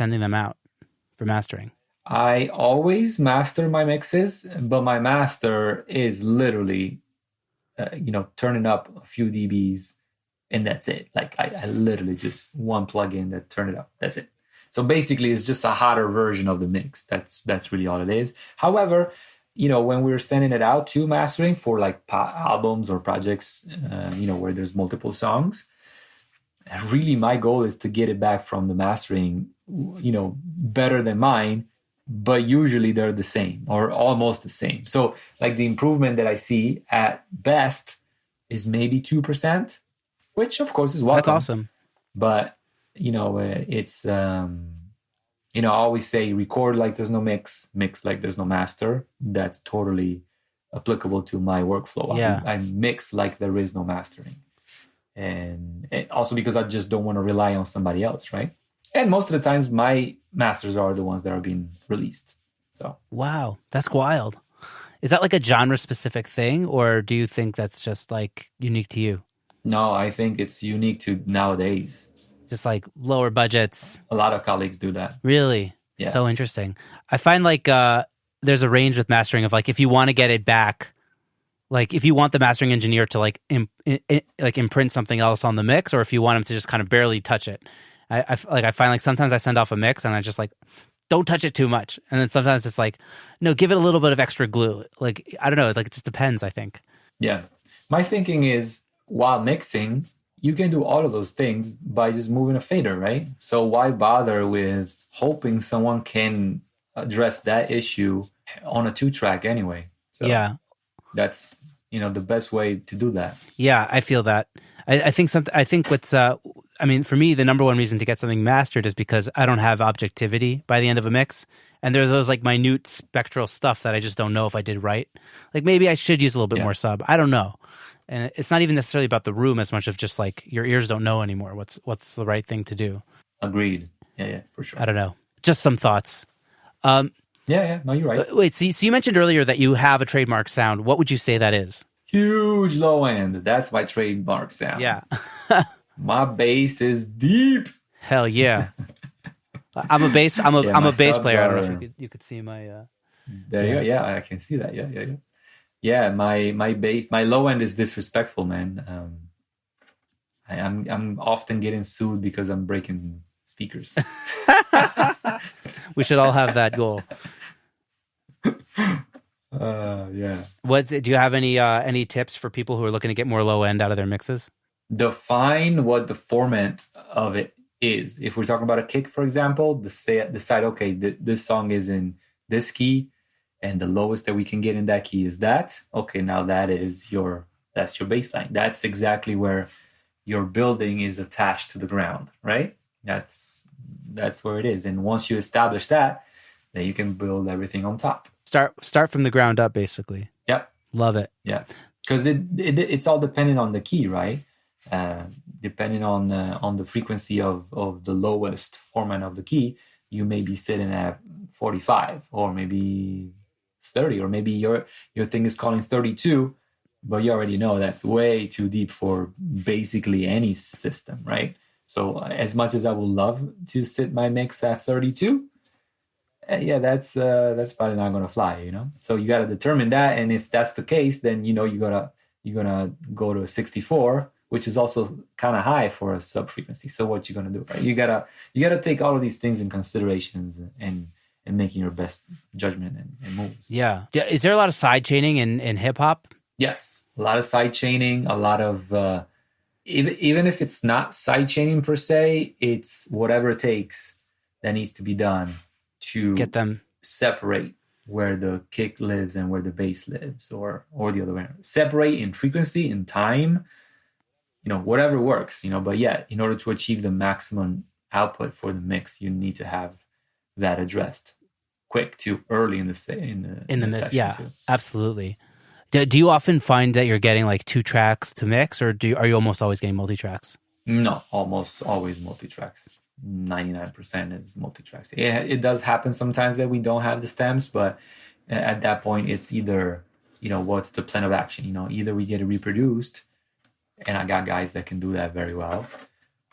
sending them out for mastering? I always master my mixes, but my master is literally, turning up a few dBs and that's it. Like I literally just one plugin that turn it up. That's it. So basically it's just a hotter version of the mix. That's really all it is. However, when we're sending it out to mastering for like albums or projects, where there's multiple songs, really my goal is to get it back from the mastering, better than mine, but usually they're the same or almost the same. So like the improvement that I see at best is maybe 2%, which of course is welcome. That's awesome. But, it's, I always say record like there's no mix like there's no master. That's totally applicable to my workflow. Yeah. I mix like there is no mastering. And also because I just don't want to rely on somebody else, right? And most of the times my masters are the ones that are being released. So wow, that's wild. Is that like a genre specific thing, or do you think that's just like unique to you? No, I think it's unique to nowadays. Just like lower budgets. A lot of colleagues do that. Really? Yeah. So interesting. I find like there's a range with mastering of like if you want to get it back, like if you want the mastering engineer to like imprint something else on the mix, or if you want him to just kind of barely touch it. I find like sometimes I send off a mix and I just like, don't touch it too much. And then sometimes it's like, no, give it a little bit of extra glue. Like, I don't know. Like, it just depends, I think. Yeah. My thinking is while mixing, you can do all of those things by just moving a fader, right? So why bother with hoping someone can address that issue on a 2-track anyway? So yeah. That's, the best way to do that. Yeah, I feel that. I think what's, for me, the number one reason to get something mastered is because I don't have objectivity by the end of a mix. And there's those like minute spectral stuff that I just don't know if I did right. Like maybe I should use a little bit more sub. I don't know. And it's not even necessarily about the room as much of just like your ears don't know anymore what's the right thing to do. Agreed. Yeah, for sure. I don't know. Just some thoughts. Yeah. No, you're right. Wait, so you mentioned earlier that you have a trademark sound. What would you say that is? Huge low end. That's my trademark sound. Yeah. My bass is deep. Hell yeah. I'm a bass player. I don't know if you could see my there you go. Yeah, I can see that. Yeah. Yeah, my bass, my low end is disrespectful, man. I'm often getting sued because I'm breaking speakers. We should all have that goal. Yeah. What do you have any tips for people who are looking to get more low end out of their mixes? Define what the format of it is. If we're talking about a kick, for example, decide okay, this song is in this key, and the lowest that we can get in that key is that. Okay, now that's your bass line. That's exactly where your building is attached to the ground, right? That's where it is. And once you establish that, then you can build everything on top. Start from the ground up, basically. Yep. Love it. Yeah, because it's all dependent on the key, right? Depending on the frequency of the lowest format of the key, you may be sitting at 45 or maybe 30, or maybe your thing is calling 32, but you already know that's way too deep for basically any system, right? So as much as I would love to sit my mix at 32, that's probably not going to fly, So you got to determine that, and if that's the case, then you're gonna go to a 64, which is also kind of high for a sub frequency. So what you gonna do? Right? You gotta take all of these things in considerations and making your best judgment and moves. Yeah. Is there a lot of side chaining in hip hop? Yes, a lot of side chaining. A lot of even if it's not side chaining per se, it's whatever it takes that needs to be done to get them separate where the kick lives and where the bass lives, or the other way. Separate in frequency, in time, whatever works, But yeah, in order to achieve the maximum output for the mix, you need to have that addressed quick to early in the mix. Yeah, too. Absolutely. Do you often find that you're getting like 2 tracks to mix, or are you almost always getting multi-tracks? No, almost always multi-tracks. 99% is multi-tracks. It does happen sometimes that we don't have the stems, but at that point it's either, what's the plan of action? Either we get it reproduced, and I got guys that can do that very well.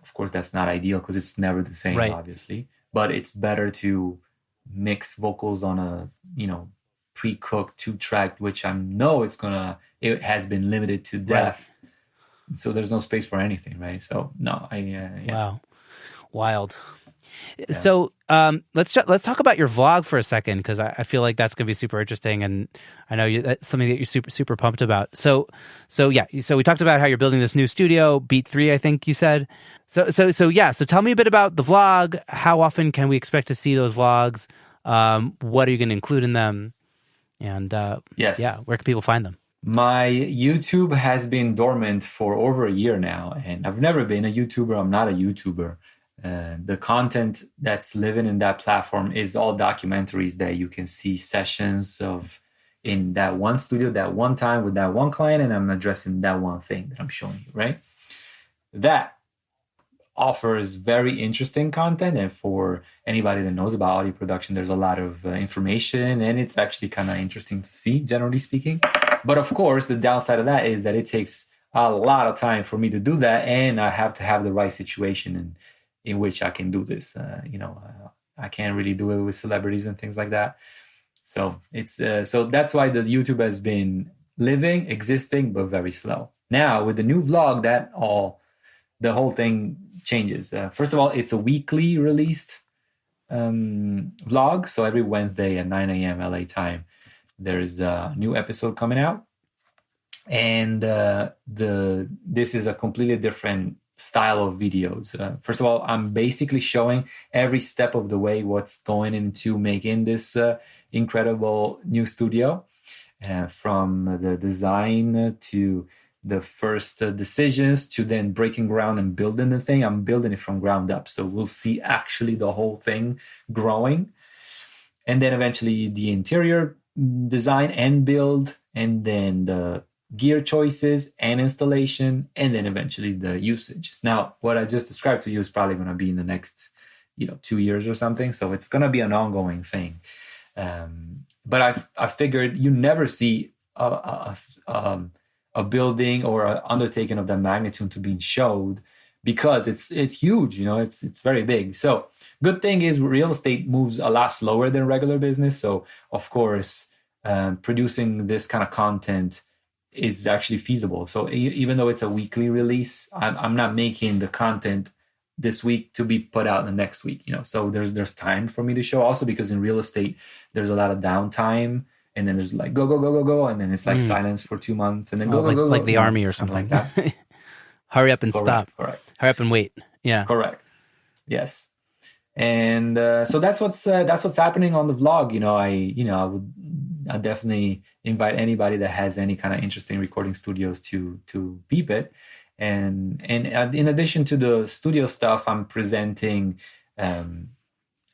Of course, that's not ideal because it's never the same, right. Obviously. but it's better to mix vocals on a, pre-cooked 2-track, which I know it has been limited to death. Right. So there's no space for anything, right? So no, yeah. Wow. Wild. Yeah. So let's talk about your vlog for a second, because I feel like that's going to be super interesting, and I know that's something that you're super pumped about. So we talked about how you're building this new studio, Beat 3, I think you said. So tell me a bit about the vlog. How often can we expect to see those vlogs? What are you going to include in them? And yes, where can people find them? My YouTube has been dormant for over a year now, and I've never been a YouTuber. I'm not a YouTuber. The content that's living in that platform is all documentaries that you can see sessions of in that one studio, that one time with that one client, and I'm addressing that one thing that I'm showing you, right? That offers very interesting content, and for anybody that knows about audio production, there's a lot of information, and it's actually kind of interesting to see, generally speaking. But of course, the downside of that is that it takes a lot of time for me to do that, and I have to have the right situation in which I can do this. I can't really do it with celebrities and things like that. So it's so that's why the YouTube has been existing, but very slow. Now with the new vlog, the whole thing changes. First of all, it's a weekly released vlog. So every Wednesday at 9 a.m. LA time, there's a new episode coming out. And this is a completely different style of videos. First of all, I'm basically showing every step of the way what's going into making this incredible new studio, from the design to the first decisions to then breaking ground and building the thing. I'm building it from ground up. So we'll see actually the whole thing growing. And then eventually the interior design and build, and then the gear choices and installation, and then eventually the usage. Now, what I just described to you is probably going to be in the next, 2 years or something. So it's going to be an ongoing thing. But I figured you never see a building or an undertaking of that magnitude to be showed, because it's huge, it's very big. So good thing is real estate moves a lot slower than regular business. So of course, producing this kind of content is actually feasible. So even though it's a weekly release, I'm not making the content this week to be put out the next week, so there's time for me to show, also because in real estate, there's a lot of downtime. And then there's like go, and then it's like silence for 2 months, and then go, like the army or something like that. Hurry up and stop. Correct. Hurry up and wait. Yeah. Correct. Yes. And so that's what's happening on the vlog. I definitely invite anybody that has any kind of interesting recording studios to peep it. And in addition to the studio stuff, I'm presenting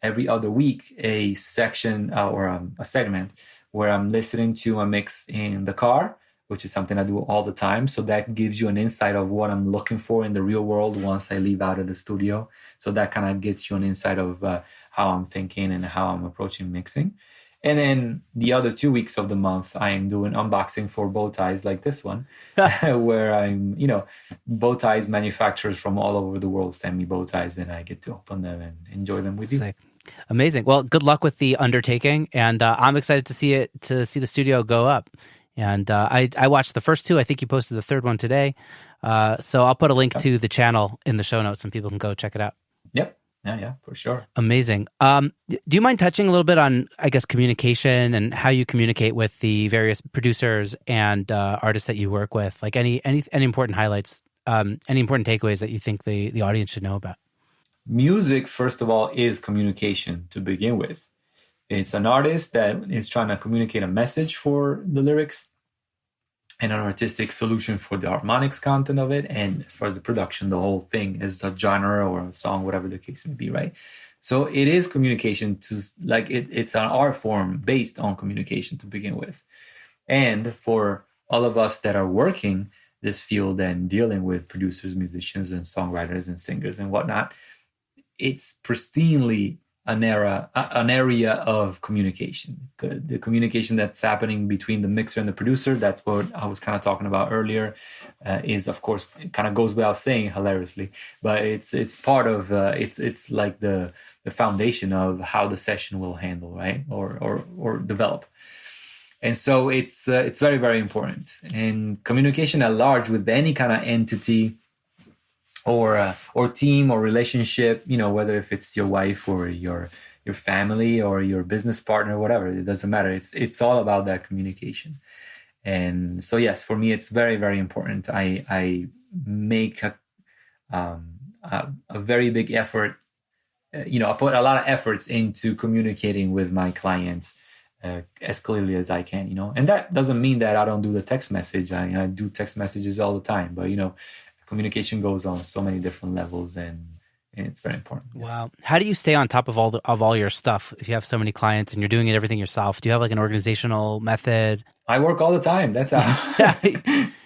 every other week a section or a segment where I'm listening to a mix in the car, which is something I do all the time. So that gives you an insight of what I'm looking for in the real world once I leave out of the studio. So that kind of gets you an insight of how I'm thinking and how I'm approaching mixing. And then the other 2 weeks of the month, I am doing unboxing for bow ties like this one, where I'm, bow ties manufacturers from all over the world send me bow ties, and I get to open them and enjoy them with Sick. You. Amazing. Well, good luck with the undertaking, and I'm excited to see the studio go up. And I watched the first 2. I think you posted the third one today. So I'll put a link to the channel in the show notes, and people can go check it out. Yep. Yeah, for sure. Amazing. Do you mind touching a little bit on, I guess, communication and how you communicate with the various producers and artists that you work with? Like any important highlights, any important takeaways that you think the audience should know about? Music, first of all, is communication to begin with. It's an artist that is trying to communicate a message for the lyrics and an artistic solution for the harmonics content of it. And as far as the production, the whole thing is a genre or a song, whatever the case may be, right? So it is communication it's an art form based on communication to begin with. And for all of us that are working this field and dealing with producers, musicians, and songwriters and singers and whatnot, it's pristinely an area of communication. The communication that's happening between the mixer and the producer, that's what I was kind of talking about earlier, is, of course, it kind of goes without saying hilariously, but it's part of, it's like the the foundation of how the session will handle, right, or develop. And so it's very, very important. And communication at large with any kind of entity or team or relationship, whether if it's your wife or your family or your business partner, whatever, it doesn't matter. It's all about that communication. And so, yes, for me, it's very, very important. I make a very big effort. I put a lot of efforts into communicating with my clients as clearly as I can, and that doesn't mean that I don't do the text message. I do text messages all the time, but communication goes on so many different levels, and it's very important. Wow. How do you stay on top of all your stuff if you have so many clients and you're doing everything yourself? Do you have like an organizational method? I work all the time. That's how.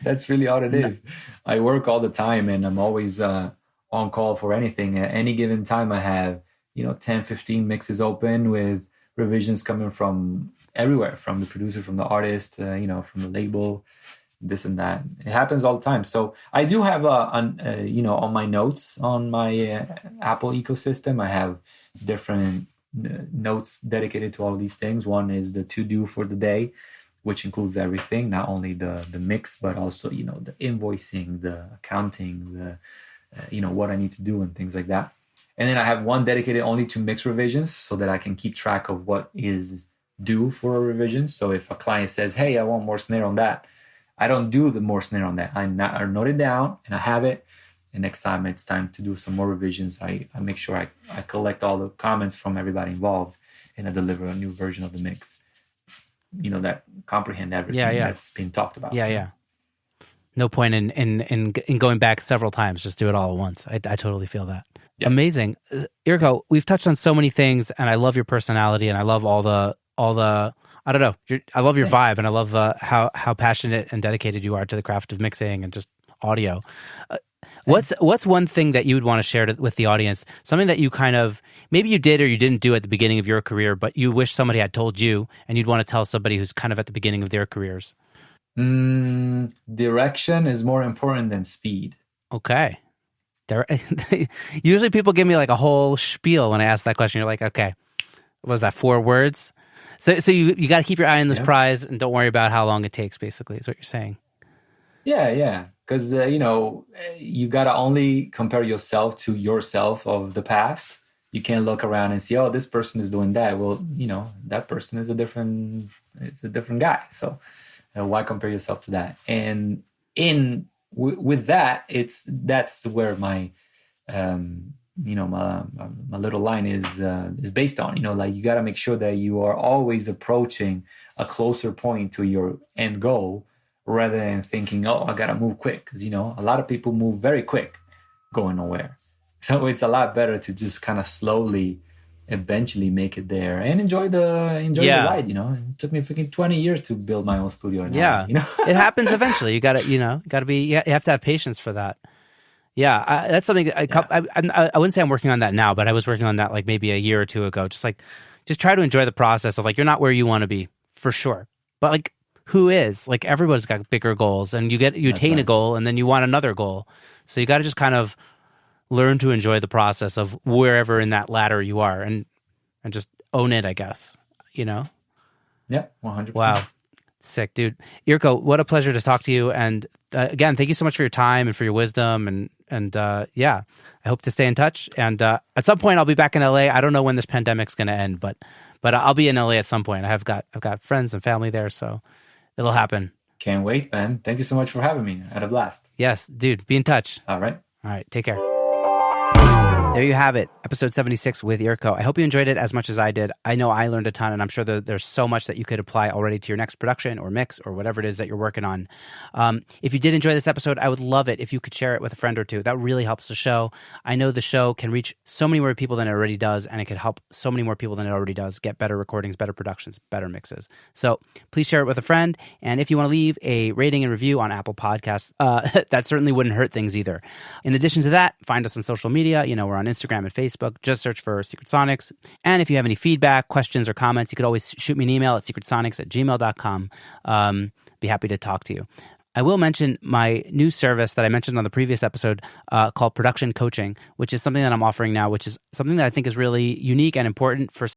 That's really all it is. I work all the time, and I'm always on call for anything. At any given time, I have 10, 15 mixes open with revisions coming from everywhere, from the producer, from the artist, from the label, this and that. It happens all the time. So I do have on my notes on my Apple ecosystem, I have different notes dedicated to all of these things. One is the to-do for the day, which includes everything, not only the mix, but also, the invoicing, the accounting, the, what I need to do and things like that. And then I have one dedicated only to mix revisions so that I can keep track of what is due for a revision. So if a client says, hey, I want more snare on that, I don't do the more snare on that. I note it down and I have it. And next time it's time to do some more revisions, I make sure I collect all the comments from everybody involved and I deliver a new version of the mix, that comprehend everything that's been talked about. Yeah. No point in going back several times. Just do it all at once. I totally feel that. Yep. Amazing. IRKO, we've touched on so many things, and I love your personality, and I love all the I don't know. I love your vibe, and I love how passionate and dedicated you are to the craft of mixing and just audio. What's one thing that you would want to share with the audience? Something that you kind of, maybe you did or you didn't do at the beginning of your career, but you wish somebody had told you, and you'd want to tell somebody who's kind of at the beginning of their careers. Direction is more important than speed. Okay. Usually people give me like a whole spiel when I ask that question. You're like, okay, what was that, 4 words? So you got to keep your eye on this prize and don't worry about how long it takes, basically, is what you're saying. Yeah. Because, you got to only compare yourself to yourself of the past. You can't look around and see, oh, this person is doing that. Well, that person is a different guy. So why compare yourself to that? And with that, that's where my my little line is based on. Like, you got to make sure that you are always approaching a closer point to your end goal, rather than thinking, oh, I got to move quick, because a lot of people move very quick, going nowhere. So it's a lot better to just kind of slowly, eventually make it there and enjoy the ride. It took me freaking 20 years to build my own studio. Now, It happens eventually. You have to have patience for that. Yeah, that's something I wouldn't say I'm working on that now, but I was working on that like maybe a year or two ago. Just try to enjoy the process of, like, you're not where you want to be for sure, but like, who is? Like, everybody's got bigger goals, and you attain a goal, and then you want another goal. So you got to just kind of learn to enjoy the process of wherever in that ladder you are, and just own it, I guess. Yeah, 100%. Wow. Sick, dude. IRKO, what a pleasure to talk to you. And again, thank you so much for your time and for your wisdom. And I hope to stay in touch. And at some point, I'll be back in LA. I don't know when this pandemic's going to end, but I'll be in LA at some point. I've got friends and family there, so it'll happen. Can't wait, man. Thank you so much for having me. I had a blast. Yes, dude. Be in touch. All right. Take care. There you have it, episode 76 with IRKO. I hope you enjoyed it as much as I did. I know I learned a ton, and I'm sure that there's so much that you could apply already to your next production or mix or whatever it is that you're working on. If you did enjoy this episode, I would love it if you could share it with a friend or two. That really helps the show. I know the show can reach so many more people than it already does, and it could help so many more people than it already does get better recordings, better productions, better mixes. So please share it with a friend, and if you want to leave a rating and review on Apple Podcasts, that certainly wouldn't hurt things either. In addition to that, find us on social media. We're on Instagram and Facebook. Just search for Secret Sonics. And if you have any feedback, questions, or comments, you could always shoot me an email at secretsonics@gmail.com. Be happy to talk to you. I will mention my new service that I mentioned on the previous episode called Production Coaching, which is something that I'm offering now, which is something that I think is really unique and important for